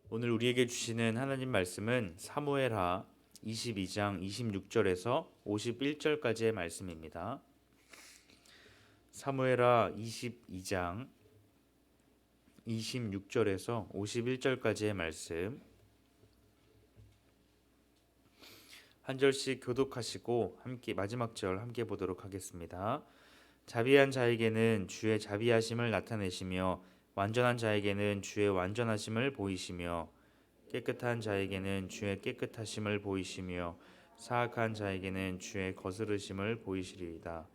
오늘 우리에게 주시는 하나님 말씀은 사무엘하 22장 26절에서 51절까지의 말씀입니다. 사무엘하 22장 26절에서 51절까지의 말씀 한 절씩 교독하시고 함께 마지막 절 함께 보도록 하겠습니다. 자비한 자에게는 주의 자비하심을 나타내시며 완전한 자에게는 주의 완전하심을 보이시며 깨끗한 자에게는 주의 깨끗하심을 보이시며 사악한 자에게는 주의 거스르심을 보이시리이다.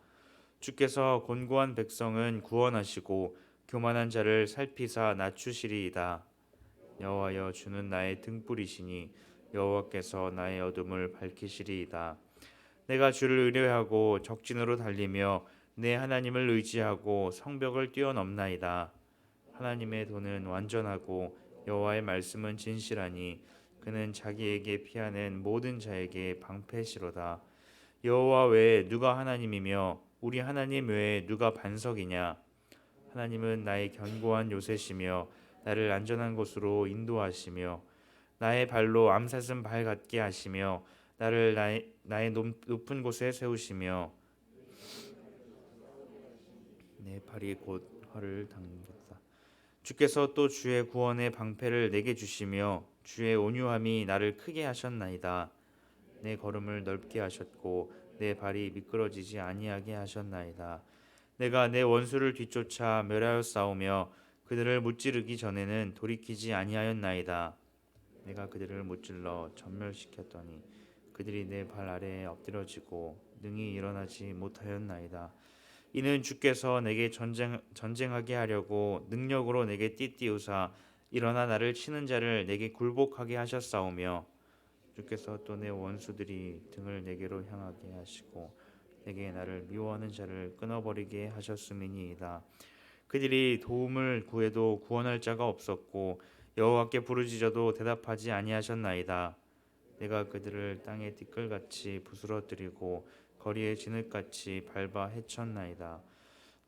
주께서 곤고한 백성은 구원하시고 교만한 자를 살피사 낮추시리이다. 여호와여, 주는 나의 등불이시니 여호와께서 나의 어둠을 밝히시리이다. 내가 주를 의뢰하고 적진으로 달리며 내 하나님을 의지하고 성벽을 뛰어넘나이다. 하나님의 도는 완전하고 여호와의 말씀은 진실하니 그는 자기에게 피하는 모든 자에게 방패시로다. 여호와 외에 누가 하나님이며 우리 하나님 외에 누가 반석이냐? 하나님은 나의 견고한 요새시며 나를 안전한 곳으로 인도하시며 나의 발로 암사슴 발 같게 하시며 나를 나의 높은 곳에 세우시며 내 발이 곧 활을 당겼다. 주께서 또 주의 구원의 방패를 내게 주시며 주의 온유함이 나를 크게 하셨나이다. 내 걸음을 넓게 하셨고 내 발이 미끄러지지 아니하게 하셨나이다. 내가 내 원수를 뒤쫓아 멸하여 싸우며 그들을 무찌르기 전에는 돌이키지 아니하였나이다. 내가 그들을 무찔러 전멸시켰더니 그들이 내 발 아래에 엎드러지고 능히 일어나지 못하였나이다. 이는 주께서 내게 전쟁하게 하려고 능력으로 내게 띠띠우사 일어나 나를 치는 자를 내게 굴복하게 하셨사오며 주께서 또 내 원수들이 등을 내게로 향하게 하시고 내게 나를 미워하는 자를 끊어버리게 하셨음이니이다. 그들이 도움을 구해도 구원할 자가 없었고 여호와께 부르짖어도 대답하지 아니하셨나이다. 내가 그들을 땅에 티끌같이 부스러뜨리고 거리에 진흙같이 밟아 해쳤나이다.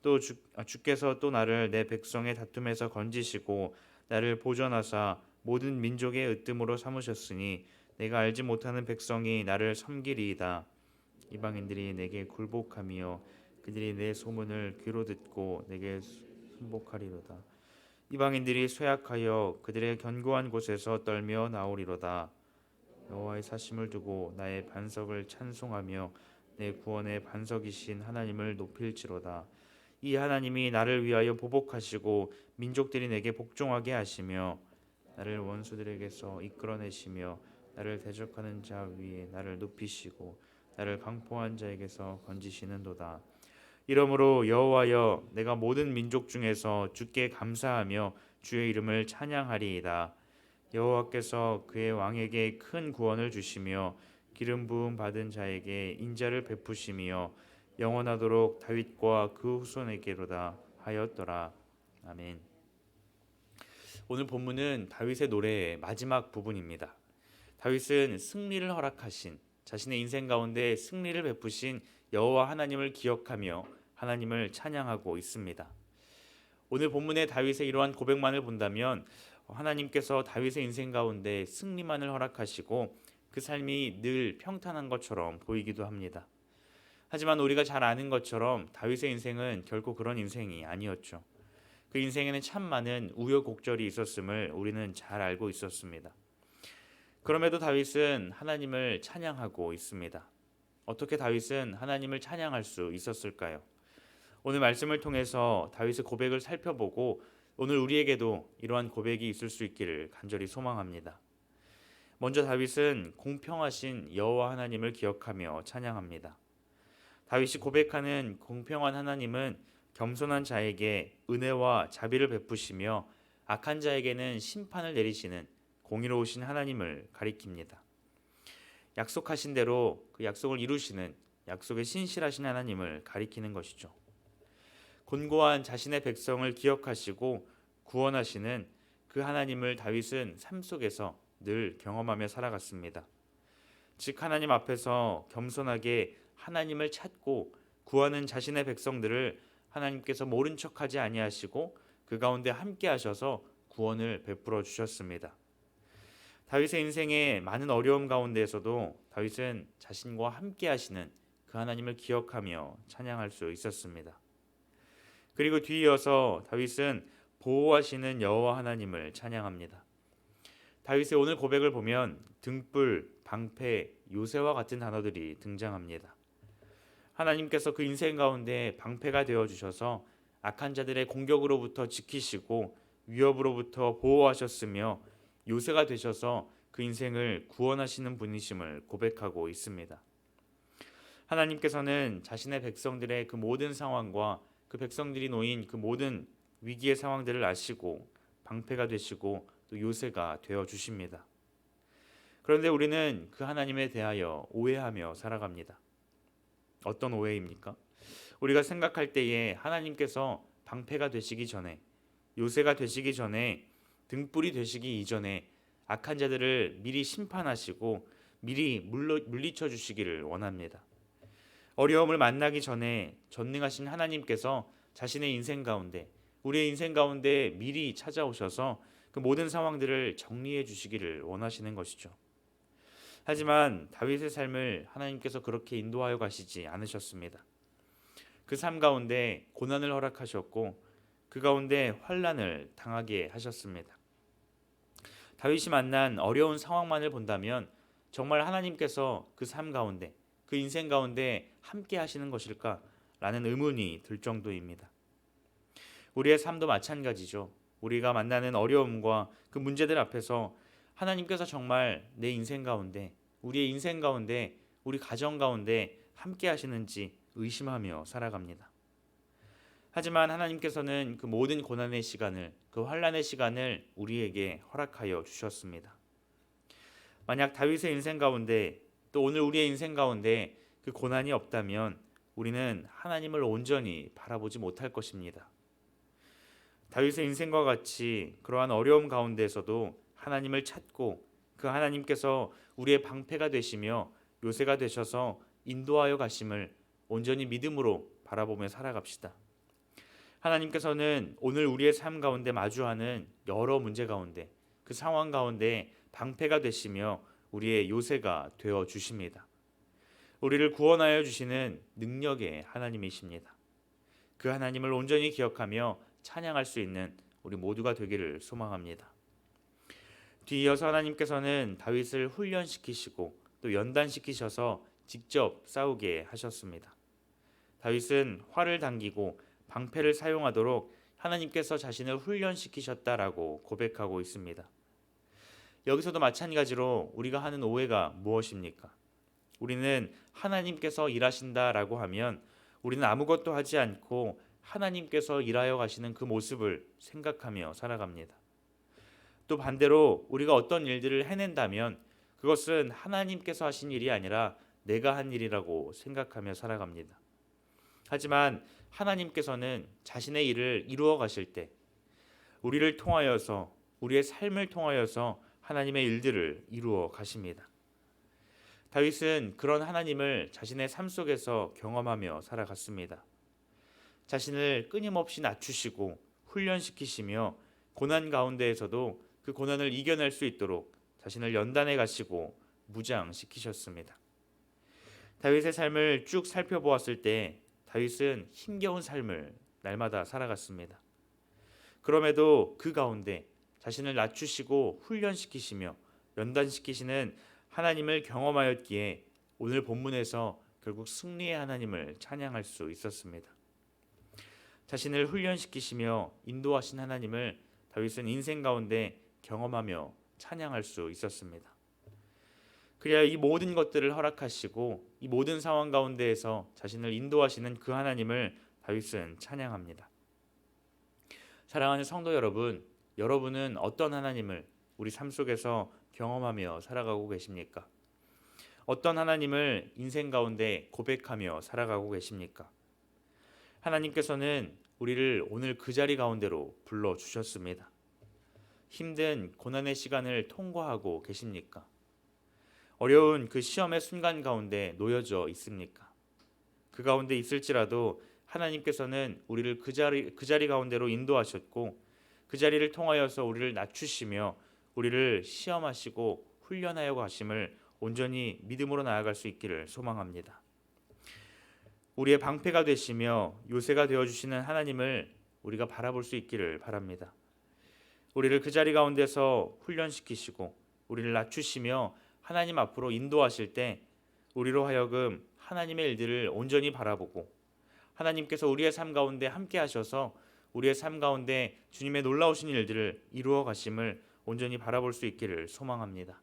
또 주께서 또 나를 내 백성의 다툼에서 건지시고 나를 보존하사 모든 민족의 으뜸으로 삼으셨으니 내가 알지 못하는 백성이 나를 섬기리이다. 이방인들이 내게 굴복하며 그들이 내 소문을 귀로 듣고 내게 순복하리로다. 이방인들이 쇠약하여 그들의 견고한 곳에서 떨며 나오리로다. 여호와의 사심을 두고 나의 반석을 찬송하며 내 구원의 반석이신 하나님을 높일지로다. 이 하나님이 나를 위하여 보복하시고 민족들이 내게 복종하게 하시며 나를 원수들에게서 이끌어내시며 나를 대적하는 자 위에 나를 높이시고 나를 강포한 자에게서 건지시는도다. 이러므로 여호와여, 내가 모든 민족 중에서 주께 감사하며 주의 이름을 찬양하리이다. 여호와께서 그의 왕에게 큰 구원을 주시며 기름 부음 받은 자에게 인자를 베푸시며 영원하도록 다윗과 그 후손에게로다 하였더라. 아멘. 오늘 본문은 다윗의 노래의 마지막 부분입니다. 다윗은 승리를 허락하신, 자신의 인생 가운데 승리를 베푸신 여호와 하나님을 기억하며 하나님을 찬양하고 있습니다. 오늘 본문의 다윗의 이러한 고백만을 본다면 하나님께서 다윗의 인생 가운데 승리만을 허락하시고 그 삶이 늘 평탄한 것처럼 보이기도 합니다. 하지만 우리가 잘 아는 것처럼 다윗의 인생은 결코 그런 인생이 아니었죠. 그 인생에는 참 많은 우여곡절이 있었음을 우리는 잘 알고 있었습니다. 그럼에도 다윗은 하나님을 찬양하고 있습니다. 어떻게 다윗은 하나님을 찬양할 수 있었을까요? 오늘 말씀을 통해서 다윗의 고백을 살펴보고 오늘 우리에게도 이러한 고백이 있을 수 있기를 간절히 소망합니다. 먼저 다윗은 공평하신 여호와 하나님을 기억하며 찬양합니다. 다윗이 고백하는 공평한 하나님은 겸손한 자에게 은혜와 자비를 베푸시며 악한 자에게는 심판을 내리시는 공의로우신 하나님을 가리킵니다. 약속하신 대로 그 약속을 이루시는 약속에 신실하신 하나님을 가리키는 것이죠. 곤고한 자신의 백성을 기억하시고 구원하시는 그 하나님을 다윗은 삶 속에서 늘 경험하며 살아갔습니다. 즉 하나님 앞에서 겸손하게 하나님을 찾고 구하는 자신의 백성들을 하나님께서 모른 척하지 아니하시고 그 가운데 함께 하셔서 구원을 베풀어 주셨습니다. 다윗의 인생의 많은 어려움 가운데에서도 다윗은 자신과 함께 하시는 그 하나님을 기억하며 찬양할 수 있었습니다. 그리고 뒤이어서 다윗은 보호하시는 여호와 하나님을 찬양합니다. 다윗의 오늘 고백을 보면 등불, 방패, 요새와 같은 단어들이 등장합니다. 하나님께서 그 인생 가운데 방패가 되어 주셔서 악한 자들의 공격으로부터 지키시고 위협으로부터 보호하셨으며 요새가 되셔서 그 인생을 구원하시는 분이심을 고백하고 있습니다. 하나님께서는 자신의 백성들의 그 모든 상황과 그 백성들이 놓인 그 모든 위기의 상황들을 아시고 방패가 되시고 또 요새가 되어 주십니다. 그런데 우리는 그 하나님에 대하여 오해하며 살아갑니다. 어떤 오해입니까? 우리가 생각할 때에 하나님께서 방패가 되시기 전에, 요새가 되시기 전에, 등불이 되시기 이전에 악한 자들을 미리 심판하시고 미리 물리쳐 주시기를 원합니다. 어려움을 만나기 전에 전능하신 하나님께서 자신의 인생 가운데, 우리의 인생 가운데 미리 찾아오셔서 그 모든 상황들을 정리해 주시기를 원하시는 것이죠. 하지만 다윗의 삶을 하나님께서 그렇게 인도하여 가시지 않으셨습니다. 그 삶 가운데 고난을 허락하셨고 그 가운데 환난을 당하게 하셨습니다. 다윗이 만난 어려운 상황만을 본다면 정말 하나님께서 그 삶 가운데, 그 인생 가운데 함께 하시는 것일까라는 의문이 들 정도입니다. 우리의 삶도 마찬가지죠. 우리가 만나는 어려움과 그 문제들 앞에서 하나님께서 정말 내 인생 가운데, 우리의 인생 가운데, 우리 가정 가운데 함께 하시는지 의심하며 살아갑니다. 하지만 하나님께서는 그 모든 고난의 시간을, 그 환난의 시간을 우리에게 허락하여 주셨습니다. 만약 다윗의 인생 가운데, 또 오늘 우리의 인생 가운데 그 고난이 없다면 우리는 하나님을 온전히 바라보지 못할 것입니다. 다윗의 인생과 같이 그러한 어려움 가운데에서도 하나님을 찾고 그 하나님께서 우리의 방패가 되시며 요새가 되셔서 인도하여 가심을 온전히 믿음으로 바라보며 살아갑시다. 하나님께서는 오늘 우리의 삶 가운데 마주하는 여러 문제 가운데, 그 상황 가운데 방패가 되시며 우리의 요새가 되어 주십니다. 우리를 구원하여 주시는 능력의 하나님이십니다. 그 하나님을 온전히 기억하며 찬양할 수 있는 우리 모두가 되기를 소망합니다. 뒤이어서 하나님께서는 다윗을 훈련시키시고 또 연단시키셔서 직접 싸우게 하셨습니다. 다윗은 활을 당기고 방패를 사용하도록 하나님께서 자신을 훈련시키셨다라고 고백하고 있습니다. 여기서도 마찬가지로 우리가 하는 오해가 무엇입니까? 우리는 하나님께서 일하신다라고 하면 우리는 아무것도 하지 않고 하나님께서 일하여 가시는 그 모습을 생각하며 살아갑니다. 또 반대로 우리가 어떤 일들을 해낸다면 그것은 하나님께서 하신 일이 아니라 내가 한 일이라고 생각하며 살아갑니다. 하지만 하나님께서는 자신의 일을 이루어 가실 때 우리를 통하여서, 우리의 삶을 통하여서 하나님의 일들을 이루어 가십니다. 다윗은 그런 하나님을 자신의 삶 속에서 경험하며 살아갔습니다. 자신을 끊임없이 낮추시고 훈련시키시며 고난 가운데에서도 그 고난을 이겨낼 수 있도록 자신을 연단해 가시고 무장시키셨습니다. 다윗의 삶을 쭉 살펴보았을 때 다윗은 힘겨운 삶을 날마다 살아갔습니다. 그럼에도 그 가운데 자신을 낮추시고 훈련시키시며 연단시키시는 하나님을 경험하였기에 오늘 본문에서 결국 승리의 하나님을 찬양할 수 있었습니다. 자신을 훈련시키시며 인도하신 하나님을 다윗은 인생 가운데 경험하며 찬양할 수 있었습니다. 그래야 이 모든 것들을 허락하시고 이 모든 상황 가운데에서 자신을 인도하시는 그 하나님을 다윗은 찬양합니다. 사랑하는 성도 여러분, 여러분은 어떤 하나님을 우리 삶 속에서 경험하며 살아가고 계십니까? 어떤 하나님을 인생 가운데 고백하며 살아가고 계십니까? 하나님께서는 우리를 오늘 그 자리 가운데로 불러주셨습니다. 힘든 고난의 시간을 통과하고 계십니까? 어려운 그 시험의 순간 가운데 놓여져 있습니까? 그 가운데 있을지라도 하나님께서는 우리를 그 자리 가운데로 인도하셨고 그 자리를 통하여서 우리를 낮추시며 우리를 시험하시고 훈련하여 가심을 온전히 믿음으로 나아갈 수 있기를 소망합니다. 우리의 방패가 되시며 요새가 되어주시는 하나님을 우리가 바라볼 수 있기를 바랍니다. 우리를 그 자리 가운데서 훈련시키시고 우리를 낮추시며 하나님 앞으로 인도하실 때 우리로 하여금 하나님의 일들을 온전히 바라보고 하나님께서 우리의 삶 가운데 함께 하셔서 우리의 삶 가운데 주님의 놀라우신 일들을 이루어 가심을 온전히 바라볼 수 있기를 소망합니다.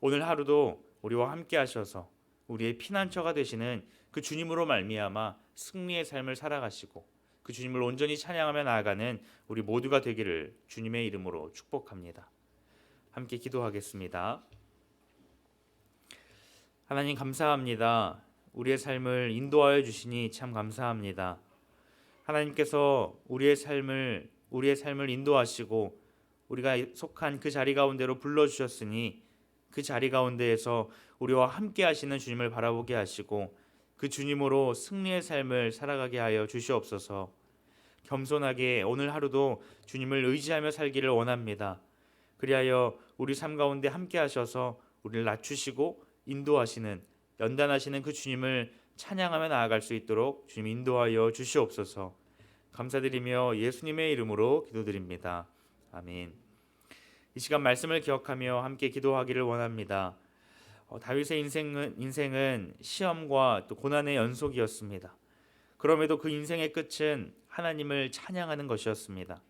오늘 하루도 우리와 함께 하셔서 우리의 피난처가 되시는 그 주님으로 말미암아 승리의 삶을 살아가시고 그 주님을 온전히 찬양하며 나아가는 우리 모두가 되기를 주님의 이름으로 축복합니다. 함께 기도하겠습니다. 하나님 감사합니다. 우리의 삶을 인도하여 주시니 참 감사합니다. 하나님께서 우리의 삶을 인도하시고 우리가 속한 그 자리 가운데로 불러주셨으니 그 자리 가운데에서 우리와 함께 하시는 주님을 바라보게 하시고 그 주님으로 승리의 삶을 살아가게 하여 주시옵소서. 겸손하게 오늘 하루도 주님을 의지하며 살기를 원합니다. 그리하여 우리 삶 가운데 함께 하셔서 우리를 낮추시고 인도하시는 연단하시는 그 주님을 찬양하며 나아갈 수 있도록 주님 인도하여 주시옵소서. 감사드리며 예수님의 이름으로 기도드립니다. 아멘. 이 시간 말씀을 기억하며 함께 기도하기를 원합니다. 다윗의 인생은 시험과 또 고난의 연속이었습니다. 그럼에도 그 인생의 끝은 하나님을 찬양하는 것이었습니다.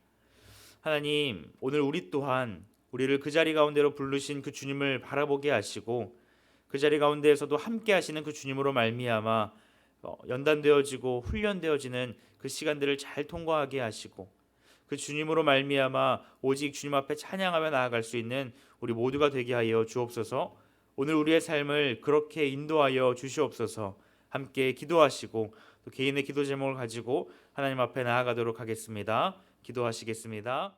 하나님, 오늘 우리 또한 우리를 그 자리 가운데로 부르신 그 주님을 바라보게 하시고 그 자리 가운데에서도 함께 하시는 그 주님으로 말미암아 연단되어지고 훈련되어지는 그 시간들을 잘 통과하게 하시고 그 주님으로 말미암아 오직 주님 앞에 찬양하며 나아갈 수 있는 우리 모두가 되게 하여 주옵소서. 오늘 우리의 삶을 그렇게 인도하여 주시옵소서. 함께 기도하시고 또 개인의 기도 제목을 가지고 하나님 앞에 나아가도록 하겠습니다. 기도하시겠습니다.